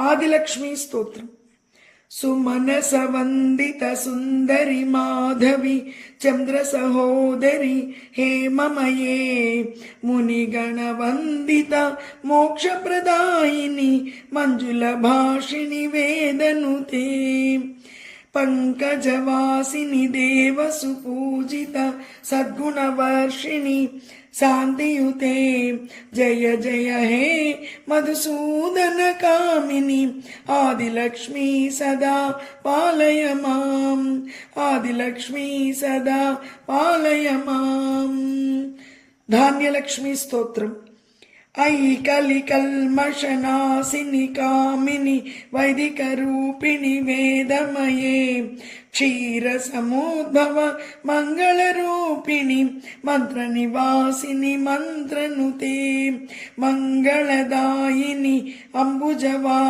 ఆదిలక్ష్మీ స్తోత్రం. సుమనస వందిత సుందరి మాధవి చంద్ర సహోదరి హేమమయే మునిగణ వందిత మోక్ష ప్రదాయిని మంజుల భాషిణి వేదనుతే పంకజవాసిని దేవసు పూజిత సద్గుణవర్షిణి శాంతియుతే జయ జయ హే మధుసూదన కామిని ఆదిలక్ష్మీ సదా పాలయ మాం, ఆదిలక్ష్మీ సదా పాలయ మాం. ధాన్యలక్ష్మీ స్తోత్రం. ఐకలి కల్మషనాశిని కామిని వైదిక రూపిణి వేదమయే క్షీర సముద్భవ మంగళ రూపిణి మంత్ర నివాసిని మంత్రనుతే మంగళదాయిని అంబుజవా